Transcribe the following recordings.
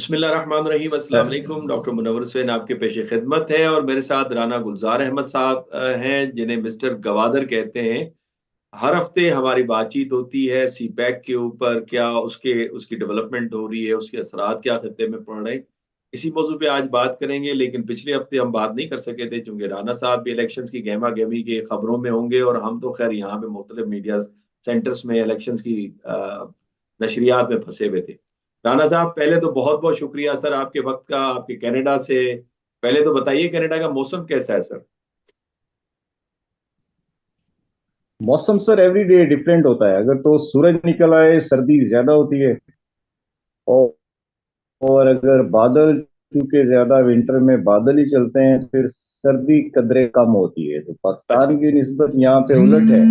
बिस्मिल्लाहिर्रहमानिर्रहीम, अस्सलाम वालेकुम। डॉक्टर मुनव्वर हुसैन आपके पेश खिदमत है और मेरे साथ राना गुलजार अहमद साहब हैं, जिन्हें मिस्टर गवादर कहते हैं। हर हफ्ते हमारी बातचीत होती है सी पैक के ऊपर, क्या उसके उसकी डेवलपमेंट हो रही है, उसके असरात क्या खत्ते में पड़ रहे हैं। इसी मौजू पे आज बात करेंगे, लेकिन पिछले हफ्ते हम बात नहीं कर सके थे चूंकि राना साहब भी इलेक्शंस की गहमा गहमी के खबरों में होंगे और हम तो खैर यहाँ पे मुख्तलिफ मीडिया सेंटर्स में इलेक्शंस की नशरियात में फंसे हुए थे। राना साहब, पहले तो बहुत बहुत शुक्रिया सर आपके वक्त का, आपके कनाडा से। पहले तो बताइए कनाडा का मौसम कैसा है सर? मौसम सर एवरी डे डिफरेंट होता है। अगर तो सूरज निकल आए सर्दी ज्यादा होती है, और, और अगर बादल, चूंकि ज्यादा विंटर में बादल ही चलते हैं, फिर सर्दी कदरे कम होती है। तो अच्छा। पाकिस्तान की निस्बत यहाँ पे उलट है।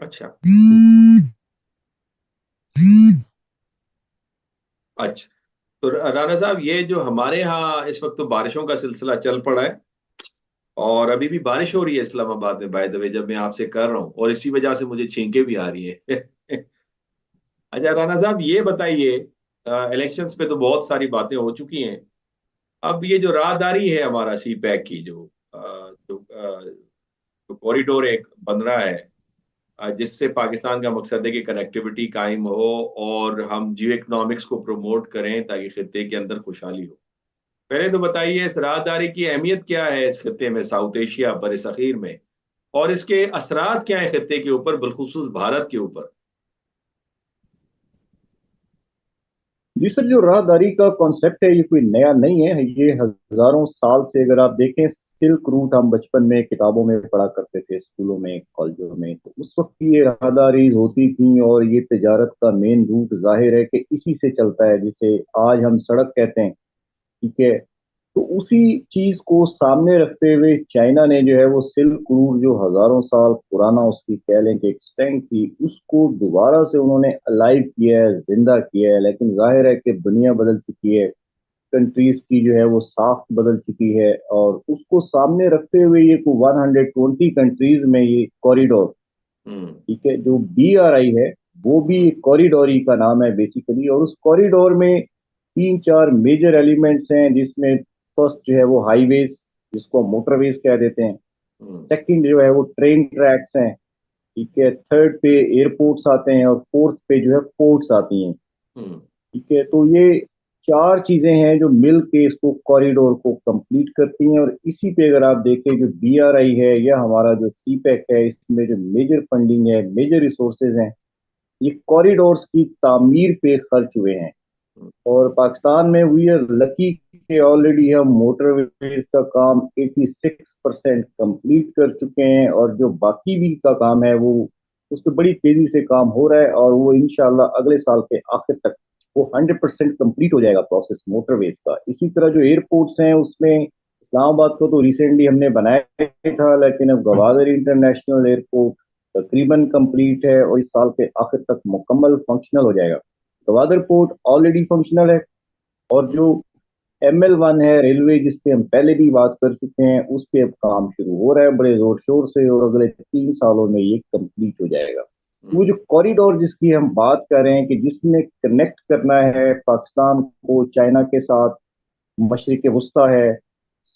अच्छा। अच्छा। तो राना साहब, ये जो हमारे यहाँ इस वक्त तो बारिशों का सिलसिला चल पड़ा है और अभी भी बारिश हो रही है इस्लामाबाद में, बाय द वे, जब मैं आपसे कर रहा हूँ, और इसी वजह से मुझे छींकें भी आ रही है। अच्छा राना साहब, ये बताइए, इलेक्शंस पे तो बहुत सारी बातें हो चुकी हैं। अब ये जो राहदारी है हमारा सी पैक की, जो कॉरिडोर एक बन रहा है, जिससे पाकिस्तान का मकसद है कि कनेक्टिविटी कायम हो और हम जियो इकोनॉमिक्स को प्रमोट करें ताकि खत्ते के अंदर खुशहाली हो। पहले तो बताइए इस राहदारी की अहमियत क्या है इस खत्ते में, साउथ एशिया बर सगीर में, और इसके असरात क्या है खत्ते के ऊपर, बिलखुसूस भारत के ऊपर। जी सर, जो राहदारी का कॉन्सेप्ट है ये कोई नया नहीं है। ये हजारों साल से, अगर आप देखें, सिल्क रूट हम बचपन में किताबों में पढ़ा करते थे, स्कूलों में, कॉलेजों में, तो उस वक्त ये राहदारी होती थी। और ये तिजारत का मेन रूट जाहिर है कि इसी से चलता है, जिसे आज हम सड़क कहते हैं। ठीक है। तो उसी चीज को सामने रखते हुए चाइना ने जो है वो सिल्क रूट, जो हजारों साल पुराना उसकी कह लें कि एक्सटेंट थी, उसको दोबारा से उन्होंने अलाइव किया है, जिंदा किया है। लेकिन जाहिर है कि दुनिया बदल चुकी है, कंट्रीज की जो है वो साख्त बदल चुकी है, और उसको सामने रखते हुए ये 120 कंट्रीज में ये कॉरिडोर, हम्म। ठीक है, जो BRI है, वो भी हम्म। एक कॉरिडोर ही का नाम है बेसिकली। और उस कॉरिडोर में तीन चार मेजर एलिमेंट्स हैं, जिसमें फर्स्ट जो है वो हाईवेज, जिसको मोटरवेज कह देते हैं। हम्म। सेकंड जो है वो ट्रेन ट्रैक्स हैं। ठीक है। थर्ड पे एयरपोर्ट्स आते हैं, और फोर्थ पे जो है पोर्ट्स आती हैं। हम्म। ठीक है। तो ये चार चीजें हैं जो मिल के इसको कॉरिडोर को कंप्लीट करती हैं। और इसी पे अगर आप देखें, जो BRI है या हमारा जो CPEC है, इसमें जो मेजर फंडिंग है, मेजर रिसोर्सेज हैं, ये कॉरिडोर्स की तामीर पे खर्च हुए हैं। हम्म। और पाकिस्तान में वी आर लकी कि ऑलरेडी हम मोटरवेज का काम 86% कंप्लीट कर चुके हैं, और जो बाकी भी का काम है वो उस पर बड़ी तेजी से काम हो रहा है, और वो इंशाल्लाह अगले साल के आखिर तक वो 100% कंप्लीट हो जाएगा प्रोसेस मोटरवेज का। इसी तरह जो एयरपोर्ट्स हैं, उसमें इस्लामाबाद को तो रिसेंटली हमने बनाया था, लेकिन अब गवादर इंटरनेशनल एयरपोर्ट तकरीबन कंप्लीट है और इस साल के आखिर तक मुकम्मल फंक्शनल हो जाएगा। गवादर पोर्ट ऑलरेडी फंक्शनल है। और जो ML1 है रेलवे, जिस पे हम पहले भी बात कर चुके हैं, उस पे अब काम शुरू हो रहा है बड़े जोर शोर से, और अगले 3 सालों में ये कंप्लीट हो जाएगा। वो हम्म। जो कॉरिडोर जिसकी हम बात कर रहे हैं कि जिसने कनेक्ट करना है पाकिस्तान को चाइना के साथ, मशरिक वस्ता है,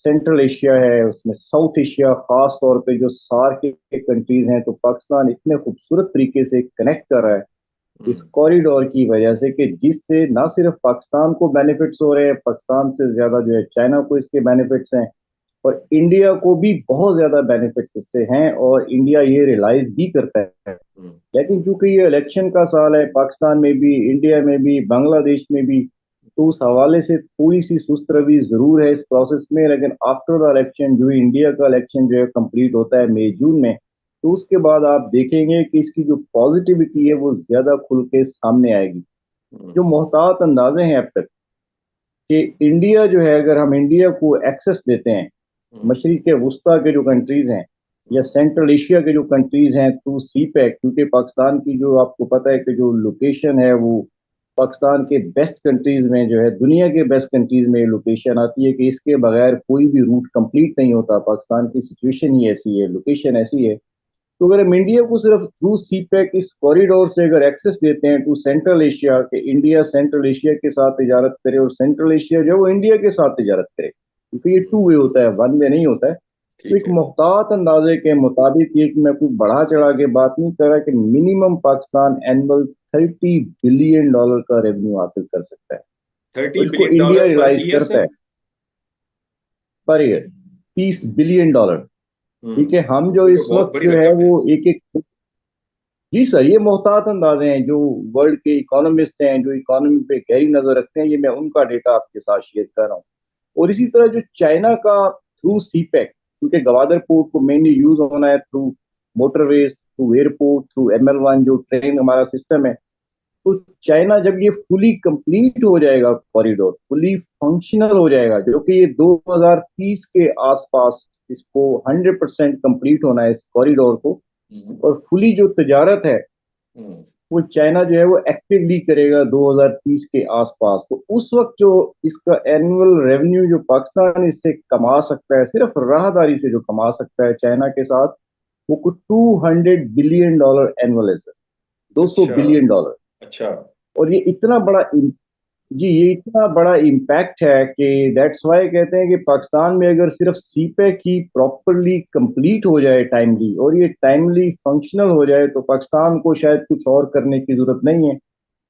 सेंट्रल एशिया है, उसमें साउथ एशिया, खास तौर पे जो सार्क के कंट्रीज हैं, तो पाकिस्तान इतने खूबसूरत तरीके से कनेक्ट कर रहा है इस हम्म। कॉरिडोर की वजह से, कि जिससे ना सिर्फ पाकिस्तान को बेनिफिट्स हो रहे हैं, पाकिस्तान से ज्यादा जो है चाइना को इसके बेनिफिट्स हैं, और इंडिया को भी बहुत ज्यादा बेनिफिट्स इससे हैं, और इंडिया ये रियलाइज भी करता है। हम्म। लेकिन चूंकि ये इलेक्शन का साल है, पाकिस्तान में भी, इंडिया में भी, बांग्लादेश में भी, तो उस हवाले से थोड़ी सी सुस्त रवि जरूर है इस प्रोसेस में। लेकिन आफ्टर द इलेक्शन, जो इंडिया का इलेक्शन जो है कंप्लीट होता है मई जून में, तो उसके बाद आप देखेंगे कि इसकी जो पॉजिटिविटी है वो ज्यादा खुल के सामने आएगी। हम्म। जो मोहतात अंदाजे हैं अब तक कि इंडिया जो है, अगर हम इंडिया को एक्सेस देते हैं हम्म। मशरिक के वस्ता के जो कंट्रीज हैं या हम्म। सेंट्रल एशिया के जो कंट्रीज हैं थ्रू CPEC, क्योंकि पाकिस्तान की जो आपको पता है कि जो लोकेशन है वो पाकिस्तान के बेस्ट कंट्रीज में जो है, दुनिया के बेस्ट कंट्रीज में लोकेशन आती है, कि इसके बगैर कोई भी रूट कंप्लीट नहीं होता। पाकिस्तान की सिचुएशन ही ऐसी है, लोकेशन ऐसी है। तो अगर हम इंडिया को सिर्फ थ्रू सी पैक इस कॉरिडोर से अगर एक्सेस देते हैं टू सेंट्रल एशिया, के इंडिया सेंट्रल एशिया के साथ तिजारत करे और सेंट्रल एशिया जो है वो इंडिया के साथ तिजारत करे, क्योंकि ये टू वे होता है, वन वे नहीं होता है। तो ठीक एक है। मुहतात अंदाजे के मुताबिक, ये कि मैं कोई बढ़ा चढ़ा के बात नहीं कर रहा, कि मिनिमम पाकिस्तान एनुअल $30 बिलियन का रेवेन्यू हासिल कर सकता है, और थर्टी इसको बिलियन इंडिया डॉलर पर रियलाइज ईयर करता सर? है पर ईयर। $30 बिलियन। ठीक है, हम जो ये तो इस बहुत वक्त बड़ी जो है रकम है। वो एक एक, जी सर, ये मोहतात अंदाजे हैं जो वर्ल्ड के इकोनॉमिस्ट हैं, जो इकोनॉमी पे गहरी नजर रखते हैं, ये मैं उनका डेटा आपके साथ शेयर कर रहा हूँ। और इसी तरह जो चाइना का थ्रू सी पैक, क्योंकि गवादर पोर्ट को मेनली यूज होना है through motorways, through airport, through ML1 जो ट्रेन हमारा सिस्टम है, तो चाइना जब ये फुली कंप्लीट हो जाएगा, कॉरिडोर फुली फंक्शनल हो जाएगा, जो कि ये 2030 के आसपास इसको 100% कंप्लीट होना है इस कॉरिडोर को, हम्म। और फुली जो तजारत है हम्म। वो चाइना जो है वो एक्टिवली करेगा 2030 के आसपास, तो उस वक्त जो इसका एनुअल रेवेन्यू जो पाकिस्तान इससे कमा सकता है, सिर्फ राहदारी से जो कमा सकता है चाइना के साथ, वो कुछ $200 बिलियन एनुअल है सर, 200 अच्छा। Billion dollar. अच्छा। और ये इतना बड़ा, जी ये इतना बड़ा इम्पैक्ट है कि दैट्स वाई कहते हैं कि पाकिस्तान में अगर सिर्फ सीपैक ही प्रॉपरली कंप्लीट हो जाए टाइमली, और ये टाइमली फंक्शनल हो जाए, तो पाकिस्तान को शायद कुछ और करने की जरूरत नहीं है।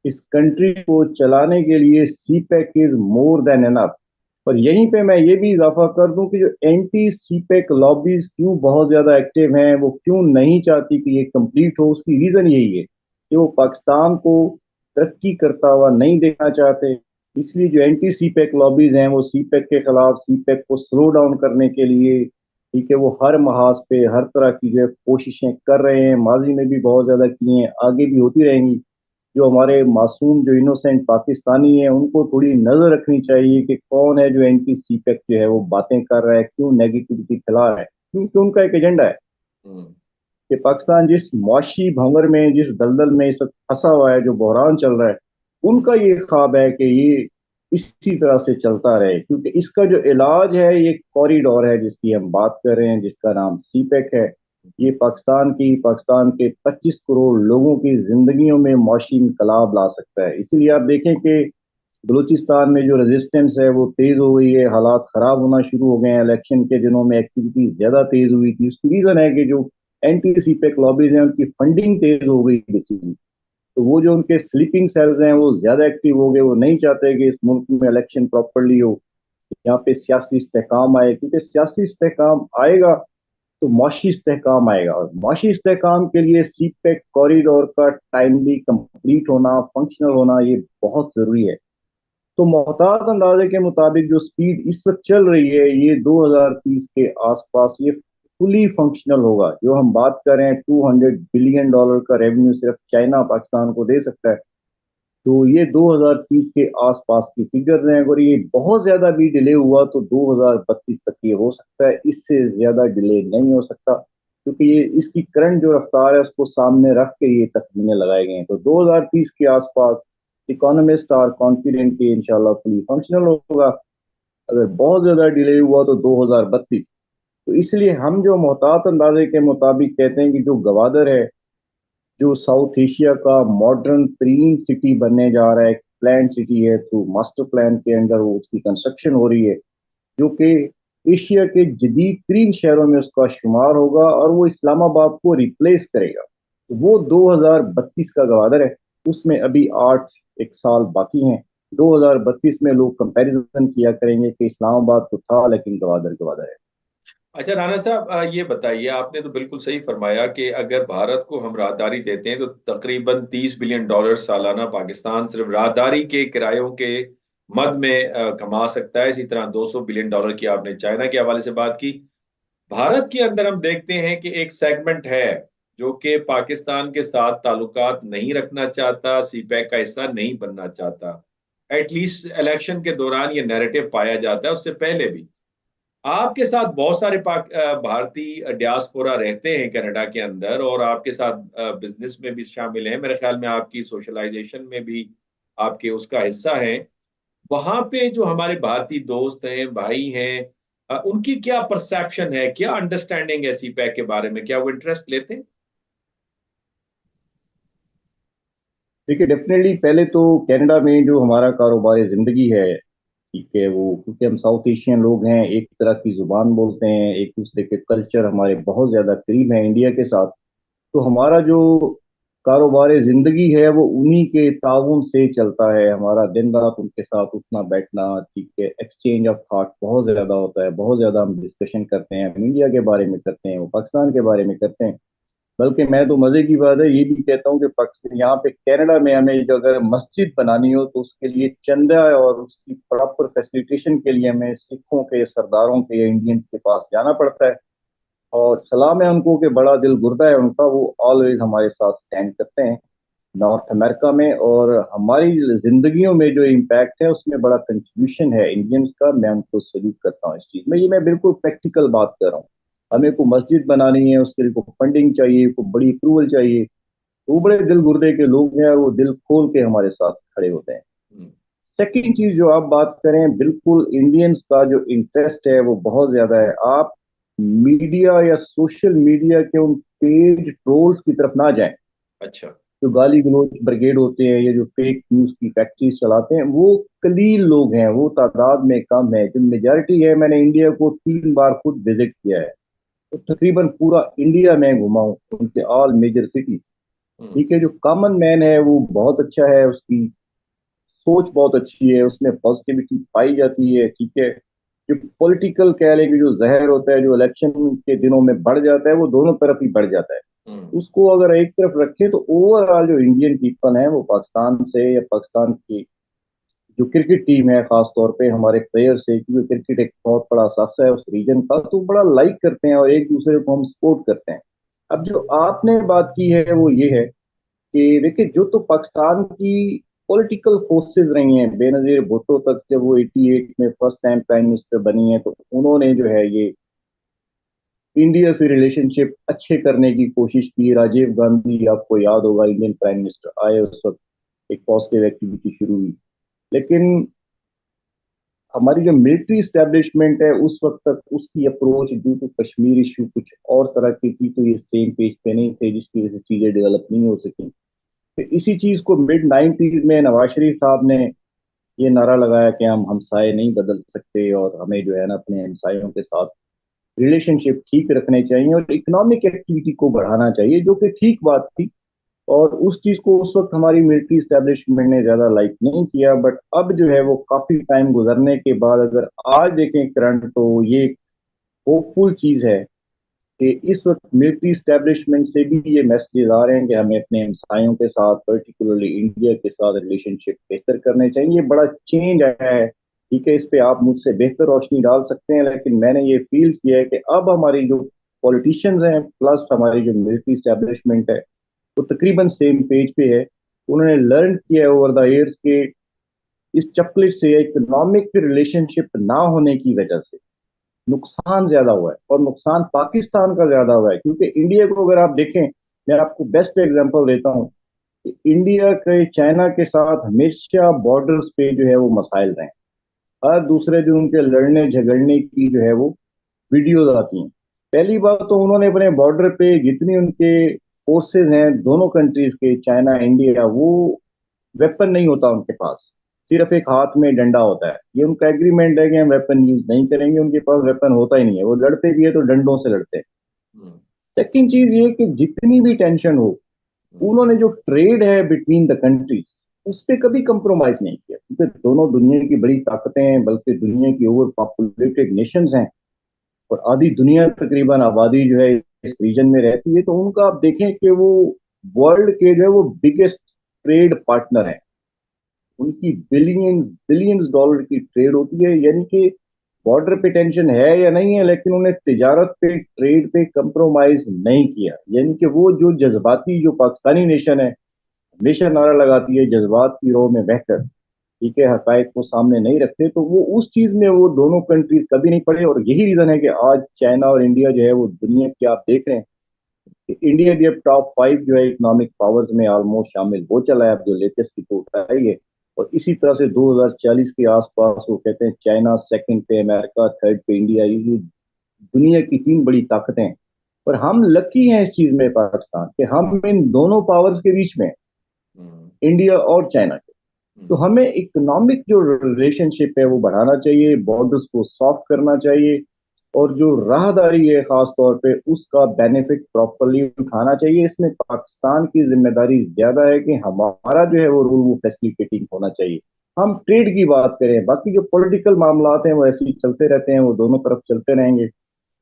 इस कंट्री को चलाने के लिए CPEC is more than enough. और यहीं पे मैं ये भी इजाफा कर दूं कि जो एंटी सीपैक लॉबीज क्यों बहुत ज्यादा एक्टिव हैं, वो क्यों नहीं चाहती कि ये कंप्लीट हो, उसकी रीजन यही है कि वो पाकिस्तान को तरक्की करता हुआ नहीं देखना चाहते। इसलिए जो एंटी सीपैक लॉबीज हैं वो सीपैक के खिलाफ, सीपैक को स्लो डाउन करने के लिए, ठीक है, वो हर महाज पे हर तरह की जो है कोशिशें कर रहे हैं, माजी में भी बहुत ज्यादा की हैं, आगे भी होती रहेंगी। जो हमारे मासूम जो इनोसेंट पाकिस्तानी हैं उनको थोड़ी नजर रखनी चाहिए कि कौन है जो एंटी सीपैक जो है वो बातें कर रहा है, क्यों नेगेटिविटी फैला रहा है, क्योंकि उनका एक एजेंडा है हम्म। कि पाकिस्तान जिस मुआशी भंवर में, जिस दलदल में इस वक्त फंसा हुआ है, जो बहरान चल रहा है, उनका ये ख्वाब है कि ये इसी तरह से चलता रहे, क्योंकि इसका जो इलाज है ये कॉरिडोर है जिसकी हम बात कर रहे हैं, जिसका नाम सीपैक है। ये पाकिस्तान के 25 करोड़ लोगों की जिंदगियों में मौशी इनकलाब ला सकता है। इसीलिए आप देखें कि बलूचिस्तान में जो रेजिस्टेंस है वो तेज हो गई है, हालात खराब होना शुरू हो गए हैं, इलेक्शन के दिनों में एक्टिविटी ज्यादा तेज हुई थी। उसकी रीजन है कि जो एंटी सीपैक लॉबीज हैं उनकी फंडिंग तेज हो गई बेसिकली, तो वो जो उनके स्लीपिंग सेल्स हैं वो ज्यादा एक्टिव हो गए, वो नहीं चाहते कि इस मुल्क में इलेक्शन प्रॉपरली हो, यहाँ पे सियासी इस्तेकाम आए, क्योंकि सियासी इस्तेकाम आएगा तो मुआशी इस्तेकाम आएगा, और मुआशी इस्तेकाम के लिए सी पैक कॉरिडोर का टाइमली कंप्लीट होना, फंक्शनल होना, ये बहुत जरूरी है। तो मोहतात अंदाजे के मुताबिक जो स्पीड इस वक्त चल रही है ये 2030 के आसपास ये फुली फंक्शनल होगा। जो हम बात कर रहे हैं $200 बिलियन का रेवेन्यू सिर्फ चाइना पाकिस्तान को दे सकता है, तो ये 2030 के आसपास की फिगर्स हैं। अगर ये बहुत ज्यादा भी डिले हुआ तो 2032 तक ये हो सकता है, इससे ज्यादा डिले नहीं हो सकता, क्योंकि ये इसकी करंट जो रफ्तार है उसको सामने रख के ये तखमीने लगाए गए हैं। तो 2030 के आसपास इकोनॉमिस्ट आर कॉन्फिडेंट कि इंशाल्लाह फुली फंक्शनल होगा। अगर बहुत ज्यादा डिले हुआ तो 2032। तो इसलिए हम जो मोहतात अंदाजे के मुताबिक कहते हैं कि जो गवादर है, जो साउथ एशिया का मॉडर्न तरीन सिटी बनने जा रहा है, प्लान सिटी है, थ्रू मास्टर प्लान के अंडर वो उसकी कंस्ट्रक्शन हो रही है, जो कि एशिया के जदीद तरीन शहरों में उसका शुमार होगा, और वो इस्लामाबाद को रिप्लेस करेगा। तो वो 2032 का गवादर है, उसमें अभी 8 एक साल बाकी हैं। 2032 में लोग कंपैरिजन किया करेंगे कि इस्लामाबाद तो था लेकिन गवादर गवादर है। अच्छा राणा साहब, ये बताइए, आपने तो बिल्कुल सही फरमाया कि अगर भारत को हम राहदारी देते हैं तो तकरीबन $30 बिलियन सालाना पाकिस्तान सिर्फ राहदारी के किरायों के मद में कमा सकता है। इसी तरह $200 बिलियन की आपने चाइना के हवाले से बात की। भारत के अंदर हम देखते हैं कि एक सेगमेंट है जो कि पाकिस्तान के साथ ताल्लुकात नहीं रखना चाहता, सीपैक का हिस्सा नहीं बनना चाहता। एटलीस्ट इलेक्शन के दौरान ये नैरेटिव पाया जाता है, उससे पहले भी। आपके साथ बहुत सारे भारतीय डियास्पोरा रहते हैं कनाडा के अंदर, और आपके साथ बिजनेस में भी शामिल हैं, मेरे ख्याल में आपकी सोशलाइजेशन में भी आपके उसका हिस्सा है। वहां पे जो हमारे भारतीय दोस्त हैं, भाई हैं, उनकी क्या परसेप्शन है, क्या अंडरस्टैंडिंग है सीपैक के बारे में? क्या वो इंटरेस्ट लेते हैं? देखिए, डेफिनेटली पहले तो कनाडा में जो हमारा कारोबार जिंदगी है, ठीक है, वो क्योंकि हम साउथ एशियन लोग हैं, एक तरह की जुबान बोलते हैं, एक दूसरे के कल्चर हमारे बहुत ज्यादा करीब है इंडिया के साथ। तो हमारा जो कारोबार जिंदगी है वो उन्हीं के ताउन से चलता है। हमारा दिन रात उनके साथ उठना बैठना, ठीक है, एक्सचेंज ऑफ थॉट बहुत ज्यादा होता है, बहुत ज्यादा हम डिस्कशन करते हैं, हम इंडिया के बारे में करते हैं, वो पाकिस्तान के बारे में करते हैं। बल्कि मैं तो मजे की बात है ये भी कहता हूँ कि पाकिस्तान यहाँ पे कनाडा में हमें जो अगर मस्जिद बनानी हो तो उसके लिए चंदा और उसकी प्रॉपर फैसिलिटेशन के लिए हमें सिखों के सरदारों के या इंडियंस के पास जाना पड़ता है। और सलाम है उनको कि बड़ा दिल गुर्दा है उनका, वो ऑलवेज हमारे साथ स्टैंड करते हैं नॉर्थ अमेरिका में। और हमारी जिंदगियों में जो इम्पैक्ट है उसमें बड़ा कंट्रीब्यूशन है इंडियंस का, मैं उनको सल्यूट करता हूँ इस चीज में। ये मैं बिल्कुल प्रैक्टिकल बात कर रहा हूँ। हमें को मस्जिद बनानी है, उसके लिए को फंडिंग चाहिए, को बड़ी अप्रूवल चाहिए, तो वो बड़े दिल गुर्दे के लोग हैं और वो दिल खोल के हमारे साथ खड़े होते हैं। हम्म। सेकंड चीज जो आप बात करें, बिल्कुल इंडियंस का जो इंटरेस्ट है वो बहुत ज्यादा है। आप मीडिया या सोशल मीडिया के उन पेड ट्रोल्स की तरफ ना जाएं। अच्छा। जो गाली गलौज ब्रिगेड होते हैं या जो फेक न्यूज की फैक्ट्रीज चलाते हैं, वो कलील लोग हैं, वो तादाद में कम है। जो मेजॉरिटी है, मैंने इंडिया को 3 बार खुद विजिट किया है, तो तकरीबन पूरा इंडिया में घुमा हूँ, उनके ऑल मेजर सिटीज। हम्म। ठीक है, जो कॉमन मैन है वो बहुत अच्छा है, उसकी सोच बहुत अच्छी है, उसमें पॉजिटिविटी पाई जाती है। ठीक है, जो पॉलिटिकल कह लें कि जो जहर होता है जो इलेक्शन के दिनों में बढ़ जाता है, वो दोनों तरफ ही बढ़ जाता है। हम्म। उसको अगर एक तरफ रखे तो ओवरऑल जो इंडियन पीपल है वो पाकिस्तान से या पाकिस्तान की जो क्रिकेट टीम है, खास तौर पे हमारे प्लेयर से, क्योंकि क्रिकेट एक बहुत बड़ा सासा है उस रीजन का, तो बड़ा लाइक करते हैं और एक दूसरे को हम सपोर्ट करते हैं। अब जो आपने बात की है वो ये है कि देखिए, जो तो पाकिस्तान की पॉलिटिकल फोर्सेस रही हैं बेनजीर भुट्टो तक, जब वो 88 में फर्स्ट टाइम प्राइम मिनिस्टर बनी है, तो उन्होंने जो है ये इंडिया से रिलेशनशिप अच्छे करने की कोशिश की। राजीव गांधी, आपको याद होगा, इंडियन प्राइम मिनिस्टर आए उस वक्त एक पॉजिटिव एक्टिविटी शुरू हुई। लेकिन हमारी जो मिलिट्री स्टैब्लिशमेंट है उस वक्त तक उसकी approach due to Kashmir issue कुछ और तरह की थी, तो ये सेम पेज पे नहीं थे, जिसकी वजह से चीजें डेवलप नहीं हो सकी। तो इसी चीज को मिड 90s में नवाज शरीफ साहब ने ये नारा लगाया कि हम हमसाए नहीं बदल सकते और हमें जो है ना अपने हमसायों के साथ रिलेशनशिप ठीक रखने चाहिए और इकोनॉमिक एक्टिविटी को बढ़ाना चाहिए, जो कि ठीक बात थी। और उस चीज को उस वक्त हमारी मिलिट्री स्टैब्लिशमेंट ने ज्यादा लाइक नहीं किया। बट अब जो है वो काफी टाइम गुजरने के बाद अगर आज देखें करंट, तो ये होपफुल चीज है कि इस वक्त मिलिट्री स्टैब्लिशमेंट से भी ये मैसेजेस आ रहे हैं कि हमें अपने हमसायों के साथ, पर्टिकुलरली इंडिया के साथ, रिलेशनशिप बेहतर करने चाहिए। ये बड़ा चेंज आया है। ठीक है, इस पे आप मुझसे बेहतर रोशनी डाल सकते हैं, लेकिन मैंने ये फील किया है कि अब हमारी जो पॉलिटिशियंस हैं प्लस हमारी जो मिलिट्री स्टैब्लिशमेंट है वो तकरीबन सेम पेज पे है। उन्होंने लर्न किया है ओवर द ईयर्स के इस चक्कर से इकोनॉमिक रिलेशनशिप ना होने की वजह से नुकसान ज्यादा हुआ है, और नुकसान पाकिस्तान का ज्यादा हुआ है। क्योंकि इंडिया को अगर आप देखें, मैं आपको बेस्ट एग्जांपल देता हूं कि इंडिया के चाइना के साथ हमेशा बॉर्डर्स पे जो है वो मसाइल रहे। हर दूसरे दिन उनके लड़ने झगड़ने की जो है वो वीडियोज आती हैं। पहली बात तो उन्होंने अपने बॉर्डर पे जितनी उनके फोर्सेस हैं दोनों कंट्रीज के, चाइना इंडिया, वो वेपन नहीं होता उनके पास, सिर्फ एक हाथ में डंडा होता है। ये उनका एग्रीमेंट है कि हम वेपन यूज नहीं करेंगे, उनके पास वेपन होता ही नहीं है, वो लड़ते भी है तो डंडों से लड़ते हैं। हम्म। सेकंड चीज ये कि जितनी भी टेंशन हो, हम्म। उन्होंने जो ट्रेड है बिटवीन द कंट्रीज उस पर कभी कंप्रोमाइज नहीं किया, क्योंकि दोनों दुनिया की बड़ी ताकतें हैं, बल्कि दुनिया की ओवर पॉपुलेटेड नेशंस हैं, और आधी दुनिया तकरीबन आबादी जो है इस रीजन में रहती है। तो उनका आप देखें कि वो वर्ल्ड के जो है वो बिगेस्ट ट्रेड पार्टनर है। उनकी बिलियंस बिलियंस डॉलर की ट्रेड होती है, यानी कि बॉर्डर पे टेंशन है या नहीं है, लेकिन उन्हें तिजारत पे, ट्रेड पे कंप्रोमाइज नहीं किया। यानी कि वो जो जज्बाती जो पाकिस्तानी नेशन है हमेशा नारा लगाती है जज्बात की रो में बहकर, ठीक है, हकायक को सामने नहीं रखते, तो वो उस चीज में वो दोनों कंट्रीज कभी नहीं पड़े। और यही रीजन है कि आज चाइना और इंडिया जो है वो दुनिया के, आप देख रहे हैं कि इंडिया भी अब टॉप 5 जो है इकोनॉमिक पावर्स में ऑलमोस्ट शामिल हो चला है, अब जो लेटेस्ट रिपोर्ट आई है। और इसी तरह से 2040 के आसपास वो कहते हैं चाइना सेकंड पे, अमेरिका थर्ड पे, इंडिया, ये दुनिया की 3 बड़ी ताकतें हैं। और हम लकी हैं इस चीज में पाकिस्तान कि हम इन दोनों पावर्स के बीच में हैं। हम्म। इंडिया और चाइना के। तो हमें इकोनॉमिक जो रिलेशनशिप है वो बढ़ाना चाहिए, बॉर्डर्स को सॉफ्ट करना चाहिए, और जो राहदारी है खास तौर पे उसका बेनिफिट प्रॉपरली उठाना चाहिए। इसमें पाकिस्तान की जिम्मेदारी ज्यादा है कि हमारा जो है वो रोल वो फैसिलिटेटिंग होना चाहिए। हम ट्रेड की बात करें, बाकी जो पॉलिटिकल मामलात हैं वो ऐसे ही चलते रहते हैं, वो दोनों तरफ चलते रहेंगे।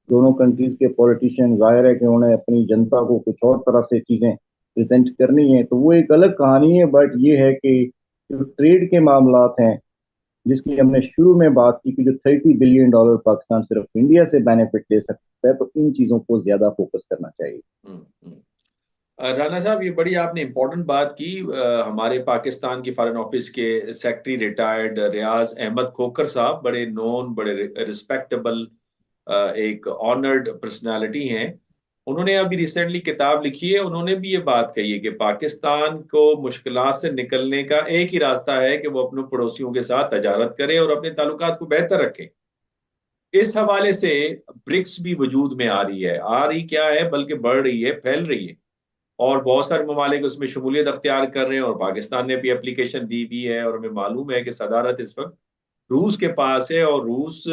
दोनों कंट्रीज के पॉलिटिशियन जाहिर है कि उन्हें अपनी जनता को कुछ और तरह से चीजें प्रेजेंट करनी है, तो वो एक अलग कहानी है। बट ये है कि जो ट्रेड के मामलात हैं, जिसकी हमने शुरू में बात की कि जो $30 बिलियन पाकिस्तान सिर्फ इंडिया से बेनिफिट ले सकता है, तो इन चीजों को ज्यादा फोकस करना चाहिए। राना साहब, ये बड़ी आपने इम्पोर्टेंट बात की। हमारे पाकिस्तान की फॉरेन ऑफिस के सेक्रेटरी रिटायर्ड रियाज अहमद खोकर साहब बड़े नोन, बड़े रिस्पेक्टेबल, एक ऑनर्ड पर्सनालिटी हैं। उन्होंने अभी रिसेंटली किताब लिखी है, उन्होंने भी ये बात कही है कि पाकिस्तान को मुश्किलात से निकलने का एक ही रास्ता है कि वो अपने पड़ोसियों के साथ तजारत करे और अपने ताल्लुकात को बेहतर रखे। इस हवाले से ब्रिक्स भी वजूद में आ रही है, आ रही क्या है बल्कि बढ़ रही है, फैल रही है, और बहुत सारे ममालिक उसमें शमूलियत अख्तियार कर रहे हैं, और पाकिस्तान ने भी एप्लीकेशन दी भी है। और हमें मालूम है कि सदारत इस वक्त रूस के पास है, और रूस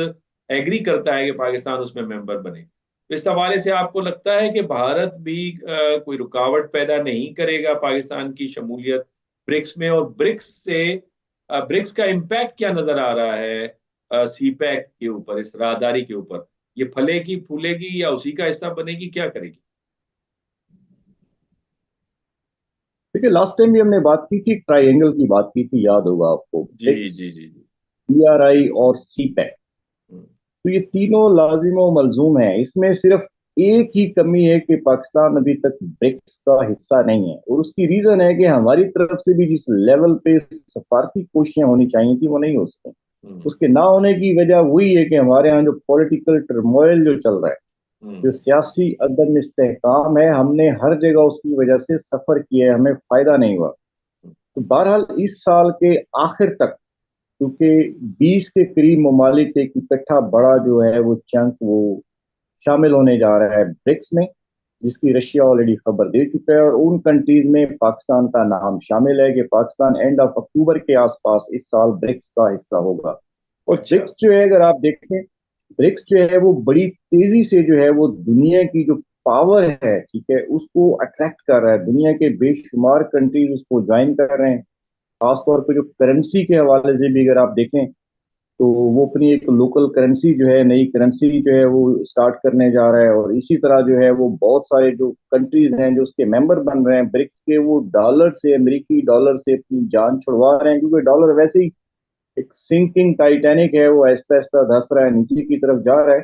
एग्री करता है कि पाकिस्तान उसमें मेंबर बने। तो इस हवाले से आपको लगता है कि भारत भी कोई रुकावट पैदा नहीं करेगा पाकिस्तान की शमूलियत ब्रिक्स में? और ब्रिक्स का इम्पैक्ट क्या नजर आ रहा है सीपैक के ऊपर, इस राहदारी के ऊपर? ये फलेगी फूलेगी या उसी का हिस्सा बनेगी, क्या करेगी? देखिए, लास्ट टाइम भी हमने बात की थी, ट्राइंगल की बात की थी, याद होगा आपको, जी ब्रिक्स, जी जी जी। BRI और सीपैक। हम्म, तो ये तीनों लाजिम और मलजूम है। इसमें सिर्फ एक ही कमी है कि पाकिस्तान अभी तक ब्रिक्स का हिस्सा नहीं है, और उसकी रीजन है कि हमारी तरफ से भी जिस लेवल पे सफारती कोशिशें होनी चाहिए थी वो नहीं हो सकी। हम्म, उसके ना होने की वजह वही है कि हमारे यहाँ जो पॉलिटिकल टर्मोइल जो चल रहा है, जो हम्म, सियासी अदम इस्तेहकाम है, हमने हर जगह उसकी वजह से सफर किया है, हमें फायदा नहीं हुआ। तो बहरहाल इस साल के आखिर तक, क्योंकि 20 के करीब ममालिक एक इकट्ठा बड़ा जो है वो चंक वो शामिल होने जा रहा है ब्रिक्स में, जिसकी रशिया ऑलरेडी खबर दे चुका है, और उन कंट्रीज में पाकिस्तान का नाम शामिल है कि पाकिस्तान एंड ऑफ अक्टूबर के आसपास इस साल ब्रिक्स का हिस्सा होगा। और अच्छा। ब्रिक्स जो है, अगर आप देखें, ब्रिक्स जो है वो बड़ी तेजी से जो है वो दुनिया की जो पावर है, ठीक है, उसको अट्रैक्ट कर रहा है। दुनिया के बेशुमार कंट्रीज उसको ज्वाइन कर रहे हैं। खासतौर पे जो करेंसी के हवाले से भी अगर आप देखें, तो वो अपनी एक लोकल करेंसी जो है, नई करेंसी जो है वो स्टार्ट करने जा रहा है। और इसी तरह जो है वो बहुत सारे जो कंट्रीज हैं जो उसके मेंबर बन रहे हैं ब्रिक्स के, वो डॉलर से, अमेरिकी डॉलर से अपनी जान छुड़वा रहे हैं, क्योंकि डॉलर वैसे ही एक सिंकिंग टाइटैनिक है, वो आहिस्ता आहिस्ता धस रहा है, नीचे की तरफ जा रहा है।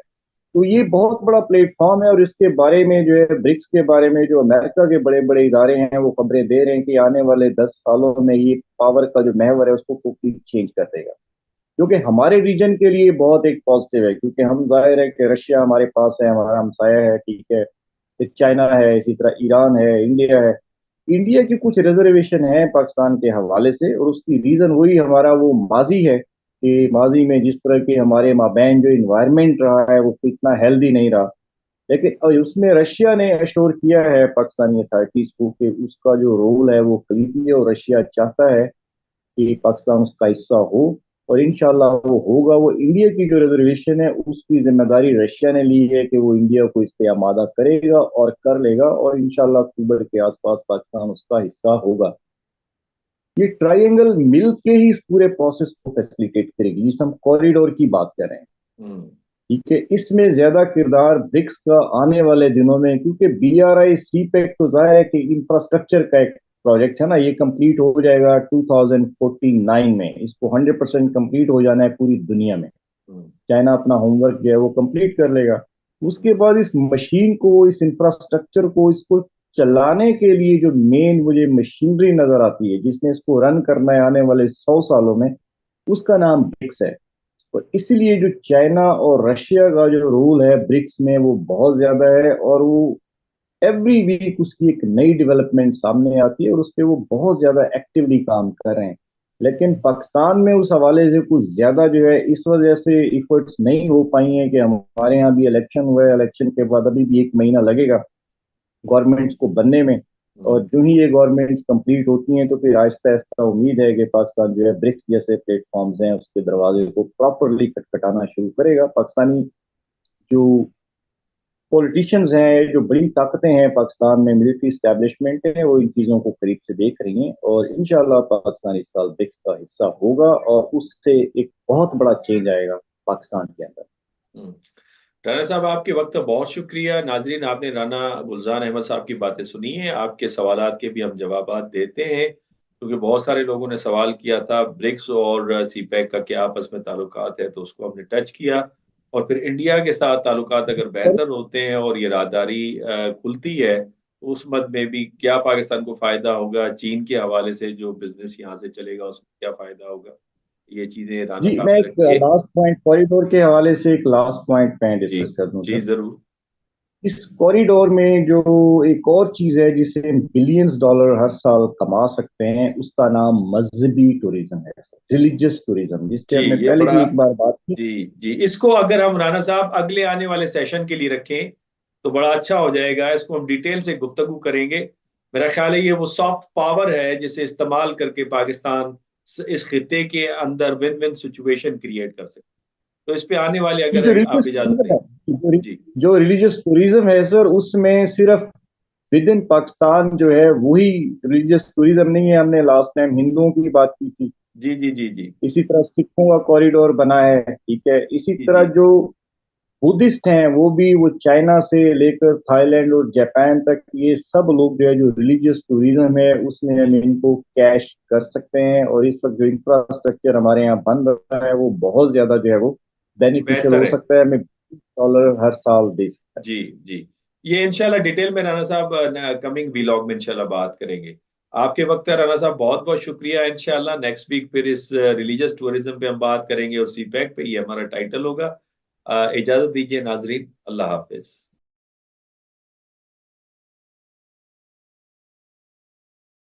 तो ये बहुत बड़ा प्लेटफॉर्म है, और इसके बारे में जो है, ब्रिक्स के बारे में जो अमेरिका के बड़े बड़े इदारे हैं वो खबरें दे रहे हैं कि आने वाले 10 सालों में ये पावर का जो महवर है उसको कंप्लीट चेंज कर देगा। क्योंकि हमारे रीजन के लिए बहुत एक पॉजिटिव है, क्योंकि हम, जाहिर है कि रशिया हमारे पास है, हमारा हमसाया है, ठीक है, फिर चाइना है, इसी तरह ईरान है, इंडिया है। इंडिया की कुछ रिजर्वेशन है पाकिस्तान के हवाले से, और उसकी रीजन वही हमारा वो माजी है कि माजी में जिस तरह के हमारे माबैन जो इन्वायरमेंट रहा है वो इतना हेल्दी नहीं रहा। लेकिन उसमें रशिया ने अश्योर किया है पाकिस्तानी अथॉरिटीज को कि उसका जो रोल है वो कलीदी है, और रशिया चाहता है कि पाकिस्तान उसका हिस्सा हो, और इंशाल्लाह वो होगा। वो इंडिया की जो रिजर्वेशन है उसकी जिम्मेदारी रशिया ने ली है कि वो इंडिया को इस पे आमादा करेगा और कर लेगा, और इंशाल्लाह अक्टूबर के आसपास पाकिस्तान उसका हिस्सा होगा। ये ट्रायंगल मिल के ही इस पूरे प्रोसेस को फैसिलिटेट करेगी, जिस हम कॉरिडोर की बात कर रहे हैं, हम्म, ठीक है। इसमें ज्यादा किरदार ब्रिक्स का आने वाले दिनों में, क्योंकि BRI सीपेक तो जाहिर है कि इंफ्रास्ट्रक्चर का एक प्रोजेक्ट है ना, ये कंप्लीट हो जाएगा 2049 में, इसको 100% कंप्लीट हो जाना है पूरी दुनिया में। हम्म, चाइना अपना होमवर्क जो है वो कंप्लीट कर लेगा। उसके बाद इस मशीन को, इस इंफ्रास्ट्रक्चर को, इसको चलाने के लिए जो मेन मुझे मशीनरी नजर आती है, जिसने इसको रन करना है आने वाले 100 सालों में, उसका नाम ब्रिक्स है। और इसलिए जो चाइना और रशिया का जो रोल है ब्रिक्स में वो बहुत ज्यादा है, और वो एवरी वीक उसकी एक नई डेवलपमेंट सामने आती है, और उस पर वो बहुत ज्यादा एक्टिवली काम कर रहे हैं। लेकिन पाकिस्तान में उस हवाले से कुछ ज्यादा जो है इस वजह से इफर्ट्स नहीं हो पाई हैं कि हमारे यहाँ भी इलेक्शन हुआ है, इलेक्शन के बाद अभी भी 1 महीना लगेगा गवर्नमेंट्स को बनने में। और जो ही ये गवर्नमेंट्स कंप्लीट होती हैं तो फिर आहिस्ता आहिस्ता उम्मीद है कि पाकिस्तान जो है ब्रिक्स जैसे प्लेटफॉर्म्स हैं उसके दरवाजे को प्रॉपरली खटखटाना शुरू करेगा। पाकिस्तानी जो पॉलिटिशियंस हैं, जो बड़ी ताकतें हैं पाकिस्तान में, मिलिट्री स्टैब्लिशमेंट है, वो इन चीज़ों को करीब से देख रही हैं और इंशाल्लाह पाकिस्तान इस साल ब्रिक्स का हिस्सा होगा और उससे एक बहुत बड़ा चेंज आएगा पाकिस्तान के अंदर। राना साहब, आपके वक्त का बहुत शुक्रिया। नाजरीन, आपने राना गुलजार अहमद साहब की बातें सुनी है। आपके सवालात के भी हम जवाब देते हैं, क्योंकि बहुत सारे लोगों ने सवाल किया था ब्रिक्स और सीपैक का क्या आपस में ताल्लुकात है, तो उसको हमने टच किया। और फिर इंडिया के साथ ताल्लुकात अगर बेहतर होते हैं और ये राहदारी खुलती है, तो उस मद में भी क्या पाकिस्तान को फायदा होगा, चीन के हवाले से जो बिजनेस यहाँ से चलेगा उसमें क्या फायदा होगा, ये चीजें राना जी, साहब मैं ने एक रखी है। लास्ट पॉइंट कॉरिडोर के हवाले से एक लास्ट पॉइंट मैं जी डिस्कस कर दूं जी, सर। जरूर। इस कॉरिडोर में जो एक और चीज है जिसे बिलियंस डॉलर हर साल कमा सकते हैं, उसका नाम मजहबी टूरिज्म है, रिलीजियस टूरिज्म, जिस पे जी, हमने ये पहले बड़ा। भी एक बार बात की। जी जी, इसको अगर हम राना साहब अगले आने वाले सेशन के लिए रखें तो बड़ा अच्छा हो जाएगा। इसको हम डिटेल से गुफ्तगू करेंगे। मेरा ख्याल है ये वो सॉफ्ट पावर है जिसे इस्तेमाल करके पाकिस्तान इस खिते के अंदर विन विन सिचुएशन क्रिएट कर सकते। तो इस पे आने वाले, ये जो अगर आप रिलीजियस इजाजत टूरिज्म दें। है, जी जो रिलीजियस टूरिज्म है सर, उसमें सिर्फ विद इन पाकिस्तान जो है वही रिलीजियस टूरिज्म नहीं है। हमने लास्ट टाइम हिंदुओं की बात की थी, जी जी जी जी इसी तरह सिखों का कॉरिडोर बना है, ठीक है। इसी जी तरह जी जो बुद्धिस्ट हैं वो भी, वो चाइना से लेकर थाईलैंड और जापान तक, ये सब लोग जो है जो रिलीजियस टूरिज्म है उसमें हम इनको कैश कर सकते हैं। और इस वक्त जो इंफ्रास्ट्रक्चर हमारे यहाँ बन रहा है वो बहुत ज्यादा जो है वो बेनिफिशियल बेहतर हो है। सकता है, हमें डॉलर हर साल दे सकता है। जी जी, ये इंशाल्लाह डिटेल में राना साहब कमिंग वीलॉग में इंशाल्लाह बात करेंगे। आपके वक्त का राना साहब बहुत बहुत शुक्रिया। इंशाल्लाह नेक्स्ट वीक फिर इस रिलीजियस टूरिज्म पे हम बात करेंगे और सीपैक पे, ये हमारा टाइटल होगा। इजाजत दीजिए नाजरीन, अल्लाह हाफिज।